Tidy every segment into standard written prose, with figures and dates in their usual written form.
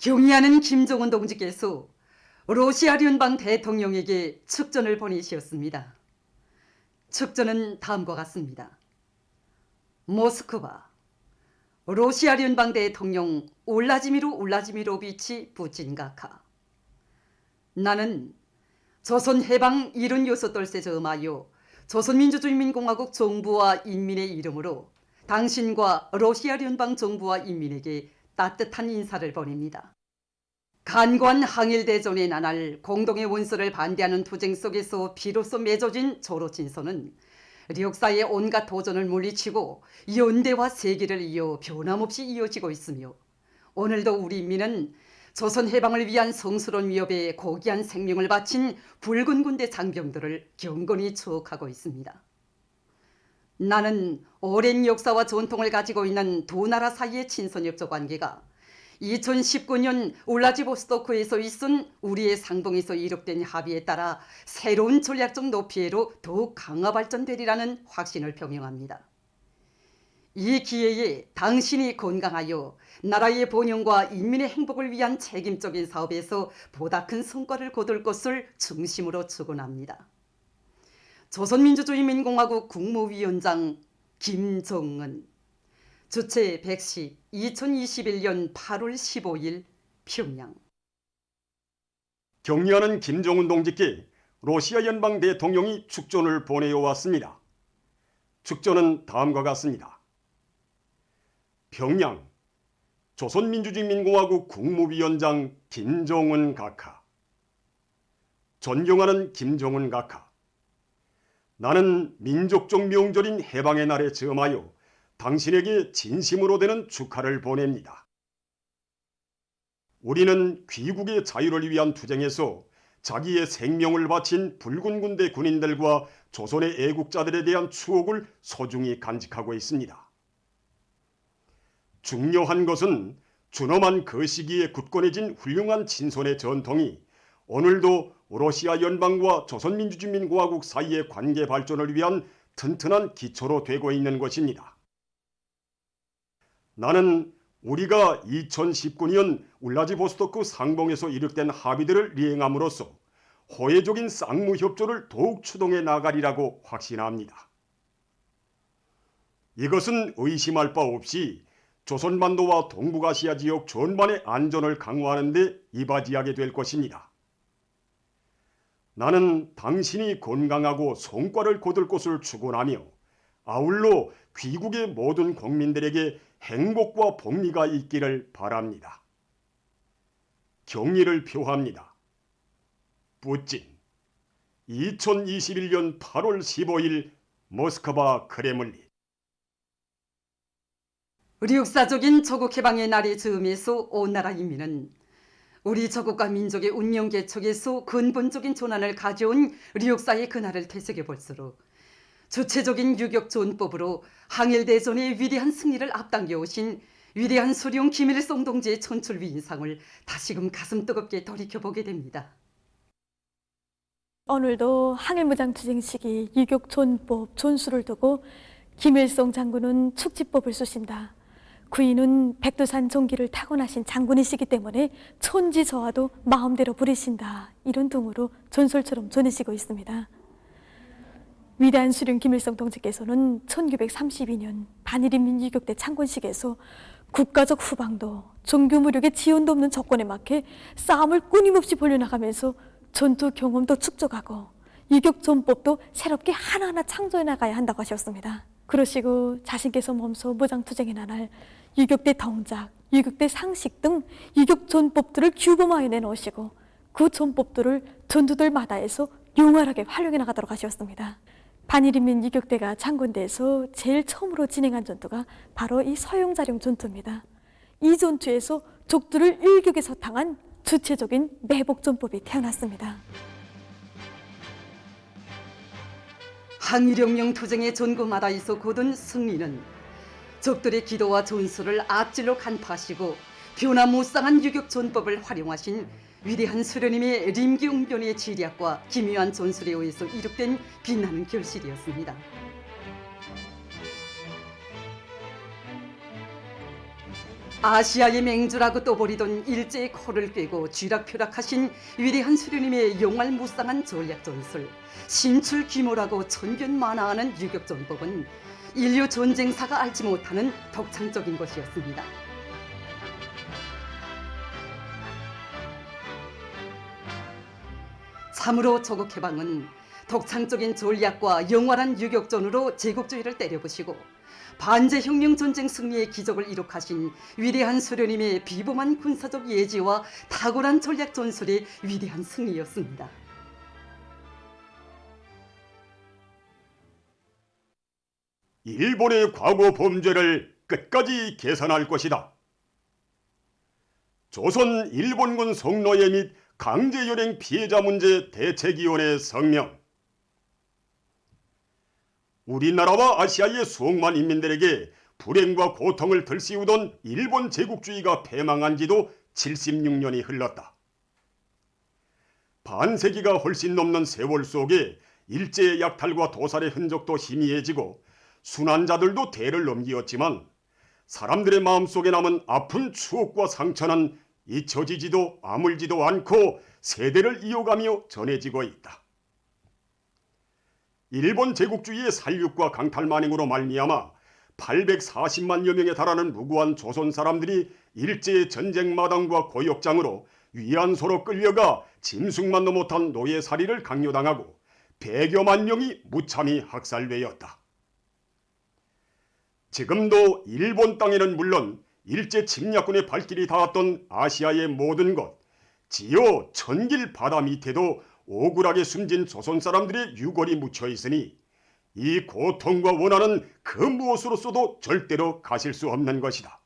경의하는 김정은 동지께서 러시아 연방 대통령에게 축전을 보내셨습니다. 축전은 다음과 같습니다. 모스크바, 러시아 연방 대통령 울라지미로비치 푸틴 각하. 나는 조선 해방 76돌세 저음하여 조선민주주의인민공화국 정부와 인민의 이름으로 당신과 러시아 연방 정부와 인민에게 따뜻한 인사를 보냅니다. 간관 항일대전의 나날 공동의 원수를 반대하는 투쟁 속에서 비로소 맺어진 조로친선은 역사의 온갖 도전을 물리치고 연대와 세기를 이어 변함없이 이어지고 있으며, 오늘도 우리 인민은 조선 해방을 위한 성스러운 위협에 고귀한 생명을 바친 붉은 군대 장병들을 경건히 추억하고 있습니다. 나는 오랜 역사와 전통을 가지고 있는 두 나라 사이의 친선협조 관계가 2019년 울라지보스토크에서 있은 우리의 상봉에서 이룩된 합의에 따라 새로운 전략적 높이로 더욱 강화 발전되리라는 확신을 표명합니다. 이 기회에 당신이 건강하여 나라의 번영과 인민의 행복을 위한 책임적인 사업에서 보다 큰 성과를 거둘 것을 중심으로 축원합니다. 조선민주주의인민공화국 국무위원장 김정은. 주최 110 2021년 8월 15일 평양. 경의하는 김정은 동지께 러시아 연방 대통령이 축전을 보내어 왔습니다. 축전은 다음과 같습니다. 평양, 조선민주주의인민공화국 국무위원장 김정은 각하. 존경하는 김정은 각하. 나는 민족적 명절인 해방의 날에 즈음하여 당신에게 진심으로 되는 축하를 보냅니다. 우리는 귀국의 자유를 위한 투쟁에서 자기의 생명을 바친 붉은 군대 군인들과 조선의 애국자들에 대한 추억을 소중히 간직하고 있습니다. 중요한 것은 준엄한 그 시기에 굳건해진 훌륭한 친선의 전통이 오늘도 러시아 연방과 조선민주주의인민공화국 사이의 관계 발전을 위한 튼튼한 기초로 되고 있는 것입니다. 나는 우리가 2019년 울라지보스토크 상봉에서 이룩된 합의들을 이행함으로써 호혜적인 쌍무협조를 더욱 추동해 나가리라고 확신합니다. 이것은 의심할 바 없이 조선반도와 동북아시아 지역 전반의 안전을 강화하는 데 이바지하게 될 것입니다. 나는 당신이 건강하고 성과를 거둘 것을 축원하며 아울러 귀국의 모든 국민들에게 행복과 복리가 있기를 바랍니다. 경의를 표합니다. 푸틴. 2021년 8월 15일 모스크바 크레물린. 우리 역사적인 조국 해방의 날이 즈음해서 온 나라 인민은 우리 조국과 민족의 운명 개척에서 근본적인 전환을 가져온 우리 역사의 그날을 되새겨 볼수록 주체적인 유격전법으로 항일대전의 위대한 승리를 앞당겨 오신 위대한 수령 김일성 동지의 천출위 인상을 다시금 가슴 뜨겁게 돌이켜보게 됩니다. 오늘도 항일무장투쟁 시기 유격전법 존수를 두고 김일성 장군은 축지법을 쓰신다. 구인은 백두산 종기를 타고나신 장군이시기 때문에 천지저하도 마음대로 부리신다. 이런 등으로 전설처럼 전해지고 있습니다. 위대한 수령 김일성 동지께서는 1932년 반일인민 유격대 창건식에서 국가적 후방도 종교무력의 지원도 없는 조건에 맞게 싸움을 끊임없이 벌려나가면서 전투 경험도 축적하고 유격전법도 새롭게 하나하나 창조해 나가야 한다고 하셨습니다. 그러시고 자신께서 몸소 무장투쟁의 나날 유격대 동작, 유격대 상식 등 유격전법들을 규범화해 내놓으시고 그 전법들을 전투들마다에서 용활하게 활용해 나가도록 하셨습니다. 반일인민 유격대가 창건돼서 제일 처음으로 진행한 전투가 바로 이 서영자룡 전투입니다. 이 전투에서 적들을 일격에 서탕한 주체적인 매복전법이 태어났습니다. 항일혁명 투쟁의 전구마다에서 거둔 승리는 적들의 기도와 전술을 앞질러 간파하시고 변화무쌍한 유격전법을 활용하신 위대한 수련님의 림기응변의 지략과 기묘한 전술에 의해서 이룩된 빛나는 결실이었습니다. 아시아의 맹주라고 떠버리던 일제의 코를 꿰고 쥐락펴락하신 위대한 수령님의 용알무쌍한 전략 전술, 신출 귀모라고 천변만화하는 유격전법은 인류 전쟁사가 알지 못하는 덕창적인 것이었습니다. 참으로 조국 해방은 덕창적인 전략과 영원한 유격전으로 제국주의를 때려부시고 반제혁명 전쟁 승리의 기적을 이룩하신 위대한 수령님의 비범한 군사적 예지와 탁월한 전략 전술의 위대한 승리였습니다. 일본의 과거 범죄를 끝까지 계산할 것이다. 조선 일본군 성노예 및 강제연행 피해자 문제 대책위원회 성명. 우리나라와 아시아의 수억만 인민들에게 불행과 고통을 들씌우던 일본 제국주의가 패망한 지도 76년이 흘렀다. 반세기가 훨씬 넘는 세월 속에 일제의 약탈과 도살의 흔적도 희미해지고 순환자들도 대를 넘기었지만 사람들의 마음속에 남은 아픈 추억과 상처는 잊혀지지도 아물지도 않고 세대를 이어가며 전해지고 있다. 일본 제국주의의 살육과 강탈만행으로 말미암아 840만여 명에 달하는 무고한 조선 사람들이 일제의 전쟁 마당과 고역장으로 위안소로 끌려가 짐승만도 못한 노예살이를 강요당하고 100여만 명이 무참히 학살되었다. 지금도 일본 땅에는 물론 일제 침략군의 발길이 닿았던 아시아의 모든 곳, 지어 천길 바다 밑에도 억울하게 숨진 조선 사람들의 유골이 묻혀 있으니 이 고통과 원한은 그 무엇으로서도 절대로 가실 수 없는 것이다.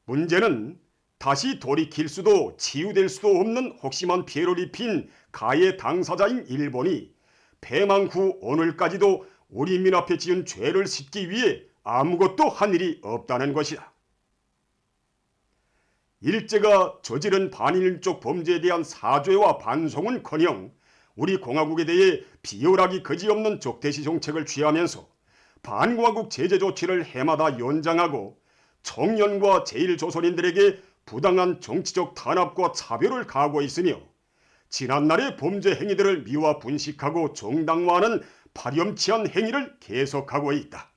문제는 다시 돌이킬 수도 치유될 수도 없는 혹심한 피해를 입힌 가해 당사자인 일본이 패망 후 오늘까지도 우리 민 앞에 지은 죄를 씻기 위해 아무것도 한 일이 없다는 것이다. 일제가 저지른 반일족 범죄에 대한 사죄와 반송은커녕 우리 공화국에 대해 비열하기 그지없는 적대시 정책을 취하면서 반공화국 제재 조치를 해마다 연장하고 청년과 제1조선인들에게 부당한 정치적 탄압과 차별을 가하고 있으며 지난날의 범죄 행위들을 미화 분식하고 정당화하는 파렴치한 행위를 계속하고 있다.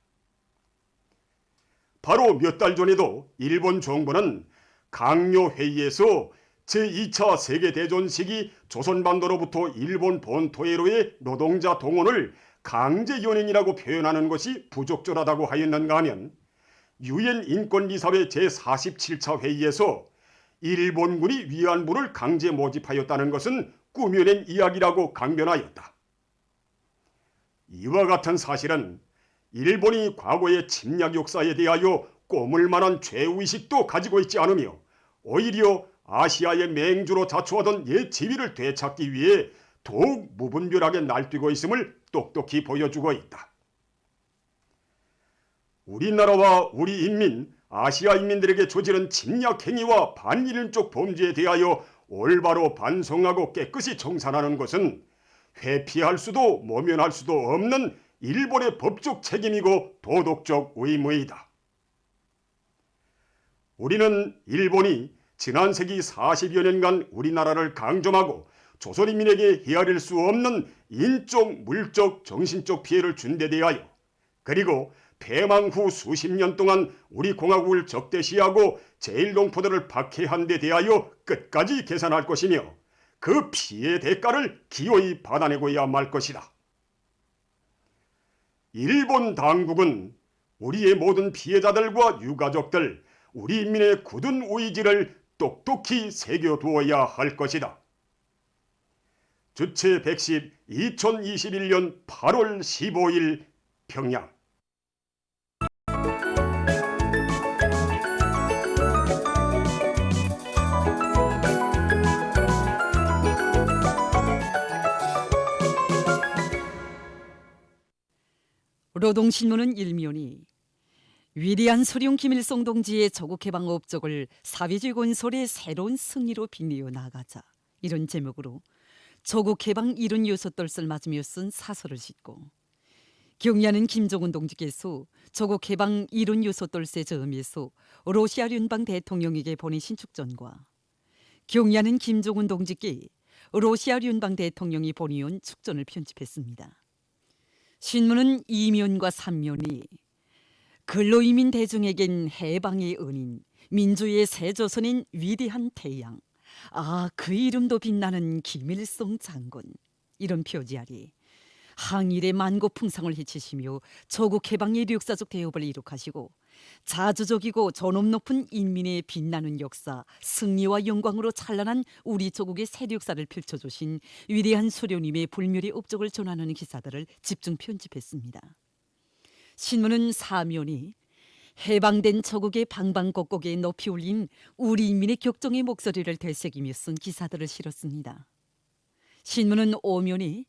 바로 몇 달 전에도 일본 정부는 강요회의에서 제2차 세계대전 시기 조선반도로부터 일본 본토해로의 노동자 동원을 강제연행이라고 표현하는 것이 부적절하다고 하였는가 하면 유엔 인권이사회 제47차 회의에서 일본군이 위안부를 강제 모집하였다는 것은 꾸며낸 이야기라고 강변하였다. 이와 같은 사실은 일본이 과거의 침략 역사에 대하여 꼬물 만한 죄의식도 가지고 있지 않으며 오히려 아시아의 맹주로 자초하던 옛 지위를 되찾기 위해 더욱 무분별하게 날뛰고 있음을 똑똑히 보여주고 있다. 우리나라와 우리 인민, 아시아 인민들에게 저지른 침략 행위와 반일인족 범죄에 대하여 올바로 반성하고 깨끗이 청산하는 것은 회피할 수도 모면할 수도 없는 일본의 법적 책임이고 도덕적 의무이다. 우리는 일본이 지난 세기 40여 년간 우리나라를 강점하고 조선인민에게 헤아릴 수 없는 인적, 물적, 정신적 피해를 준 데 대하여 그리고 패망 후 수십 년 동안 우리 공화국을 적대시하고 제1동포들을 박해한 데 대하여 끝까지 계산할 것이며 그 피해 대가를 기어이 받아내고야 말 것이다. 일본 당국은 우리의 모든 피해자들과 유가족들, 우리 인민의 굳은 의지를 똑똑히 새겨두어야 할 것이다. 주체 110 2021년 8월 15일 평양. 노동신문은 일면이 위대한 수령 김일성 동지의 조국해방 업적을 사회주의 건설의 새로운 승리로 빛내어 나가자 이런 제목으로 조국해방 76돌을 맞으며 쓴 사설을 싣고 경야는 김정은 동지께서 조국 해방 이룬 요소 돌세 점에서 러시아 연방 대통령에게 보내신 축전과 경야는 김정은 동지께 러시아 연방 대통령이 보내온 축전을 편집했습니다. 신문은 2면과 3면이 근로이민 대중에겐 해방의 은인, 민주의 새 조선인 위대한 태양, 그 이름도 빛나는 김일성 장군, 이런 표지 아래 항일의 만고풍상을 헤치시며 조국 해방의 역사적 대업을 이룩하시고 자주적이고 존엄 높은 인민의 빛나는 역사, 승리와 영광으로 찬란한 우리 조국의 새 역사를 펼쳐주신 위대한 수령님의 불멸의 업적을 전하는 기사들을 집중 편집했습니다. 신문은 사면이 해방된 조국의 방방곡곡에 높이 올린 우리 인민의 격정의 목소리를 되새기며 쓴 기사들을 실었습니다. 신문은 오면이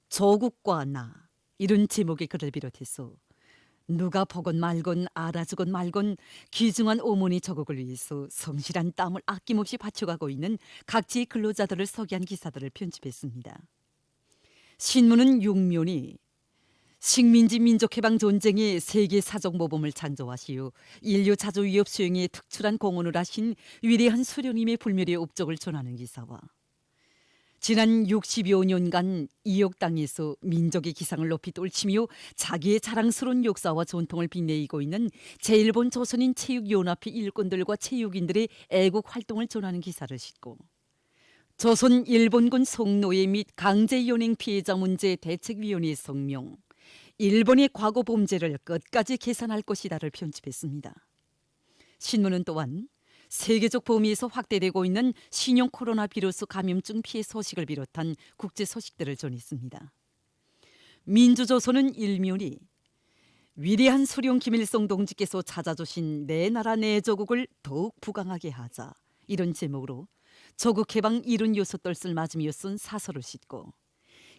조국과 나, 이런 제목의 글을 비롯해서 누가 보건 말건 알아주건 말건 귀중한 어머니 조국을 위해서 성실한 땀을 아낌없이 바쳐가고 있는 각지의 근로자들을 소개한 기사들을 편집했습니다. 신문은 6면이 식민지 민족해방 전쟁의 세계 사적 모범을 창조하시어 인류 자주 위협 수행에 특출한 공헌을 하신 위대한 수령님의 불멸의 업적을 전하는 기사와 지난 60여 년간 이역 땅에서 민족의 기상을 높이 떨치며 자기의 자랑스러운 역사와 전통을 빛내고 있는 제1본 조선인 체육연합회 일꾼들과 체육인들의 애국 활동을 전하는 기사를 싣고 조선 일본군 성노예 및 강제연행 피해자 문제 대책위원회 성명, 일본의 과거 범죄를 끝까지 계산할 것이다를 편집했습니다. 신문은 또한 세계적 범위에서 확대되고 있는 신형 코로나 비루스 감염증 피해 소식을 비롯한 국제 소식들을 전했습니다. 민주조선은 1면이 위대한 수령 김일성 동지께서 찾아주신 내 나라 내 조국을 더욱 부강하게 하자, 이런 제목으로 조국 해방 이룬 요소떨을 맞으며 쓴 사설을 싣고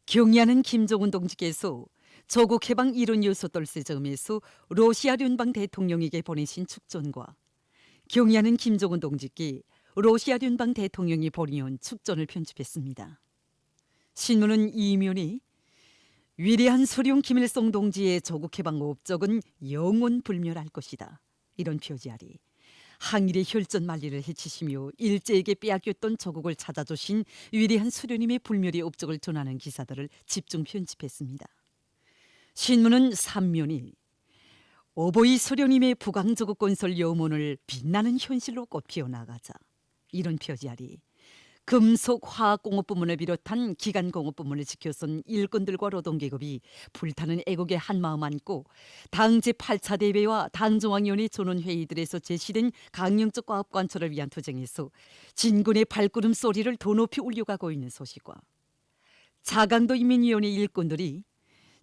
경야는 김정은 동지께서 조국 해방 이룬 요소떨세 점에서 러시아 연방 대통령에게 보내신 축전과 경야는 김정은 동지께 러시아 연방 대통령이 보내온 축전을 편집했습니다. 신문은 2면이 위대한 수령 김일성 동지의 조국 해방 업적은 영원 불멸할 것이다, 이런 표지 아래 항일의 혈전 만리를 해치시며 일제에게 빼앗겼던 조국을 찾아주신 위대한 수령님의 불멸의 업적을 전하는 기사들을 집중 편집했습니다. 신문은 3면이 어버이 수령님의 부강조국 건설 염원을 빛나는 현실로 꽃피워 나가자, 이런 표지 아래 금속 화학공업 부문을 비롯한 기간공업 부문을 지켜선 일꾼들과 노동계급이 불타는 애국의 한마음 안고 당 제8차 대회와 당중앙위원회 전원회의들에서 제시된 강령적 과업 관철을 위한 투쟁에서 진군의 발걸음 소리를 더 높이 울려가고 있는 소식과 자강도 인민위원회 일꾼들이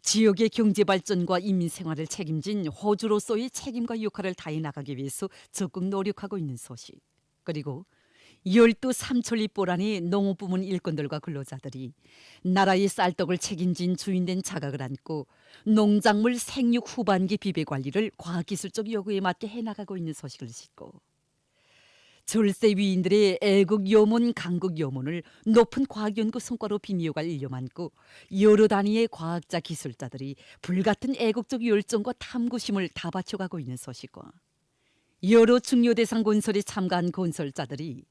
지역의 경제발전과 인민생활을 책임진 호주로서의 책임과 역할을 다해 나가기 위해서 적극 노력하고 있는 소식, 그리고 열두 삼천리보란의 농업부문 일꾼들과 근로자들이 나라의 쌀떡을 책임진 주인된 자각을 안고 농작물 생육 후반기 비배 관리를 과학기술적 요구에 맞게 해나가고 있는 소식을 싣고 절세 위인들의 애국 염원, 강국 염원을 높은 과학연구 성과로 빛이어갈 일려 많고 여러 단위의 과학자, 기술자들이 불같은 애국적 열정과 탐구심을 다 바쳐가고 있는 소식과 여러 중요 대상 건설에 참가한 건설자들이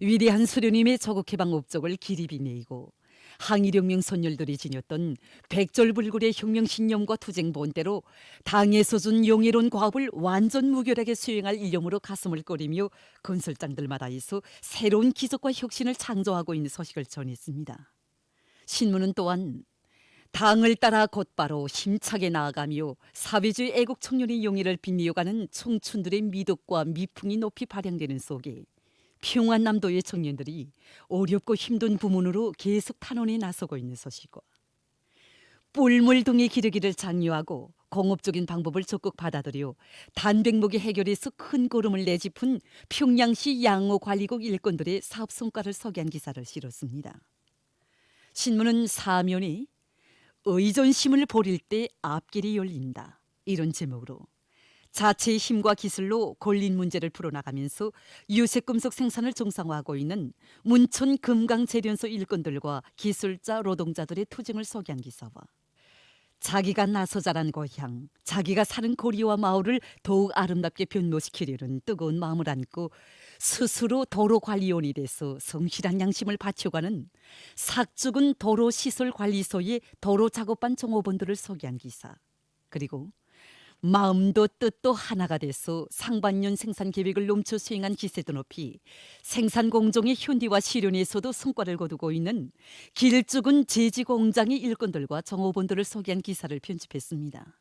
위대한 수령님의 조국 해방 업적을 길이 빛내고 항일혁명 선열들이 지녔던 백절불굴의 혁명 신념과 투쟁 본대로 당에서 준 용의로운 과업을 완전 무결하게 수행할 일념으로 가슴을 꺼리며 건설장들마다에서 새로운 기적과 혁신을 창조하고 있는 소식을 전했습니다. 신문은 또한 당을 따라 곧바로 힘차게 나아가며 사회주의 애국 청년의 용의를 빛내어가는 청춘들의 미덕과 미풍이 높이 발양되는 속에 평안남도의 청년들이 어렵고 힘든 부문으로 계속 탄원에 나서고 있는 소식과 뿔물동의 기르기를 장려하고 공업적인 방법을 적극 받아들여 단백목의 해결에서 큰 걸음을 내짚은 평양시 양호관리국 일꾼들의 사업 성과를 소개한 기사를 실었습니다. 신문은 사면이 의존심을 버릴 때 앞길이 열린다, 이런 제목으로 자체의 힘과 기술로 걸린 문제를 풀어나가면서 유색금속 생산을 정상화하고 있는 문천 금강재련소 일꾼들과 기술자, 노동자들의 투쟁을 소개한 기사와 자기가 나서 자란 고향, 자기가 사는 고리와 마을을 더욱 아름답게 변모시키려는 뜨거운 마음을 안고 스스로 도로관리원이 돼서 성실한 양심을 바쳐가는 삭죽은 도로시설관리소의 도로작업반 종업원들을 소개한 기사, 그리고 마음도 뜻도 하나가 돼서 상반년 생산계획을 넘쳐 수행한 기세도 높이 생산공정의 현디와 실현에서도 성과를 거두고 있는 길쭉은 제지공장의 일꾼들과 종업원들을 소개한 기사를 편집했습니다.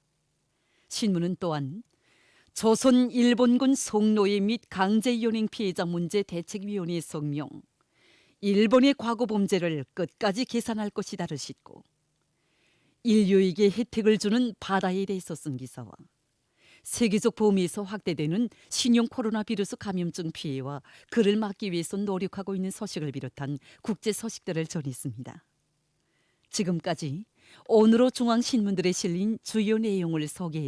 신문은 또한 조선 일본군 성노예 및 강제연행 피해자 문제 대책위원회 성명, 일본의 과거 범죄를 끝까지 계산할 것이다를 싣고 인류에게 혜택을 주는 바다에 대해서 쓴 기사와 세계적 범위에서 확대되는 신형 코로나 바이러스 감염증 피해와 그를 막기 위해서 노력하고 있는 소식을 비롯한 국제 소식들을 전했습니다. 지금까지 오늘의 중앙신문들에 실린 주요 내용을 소개해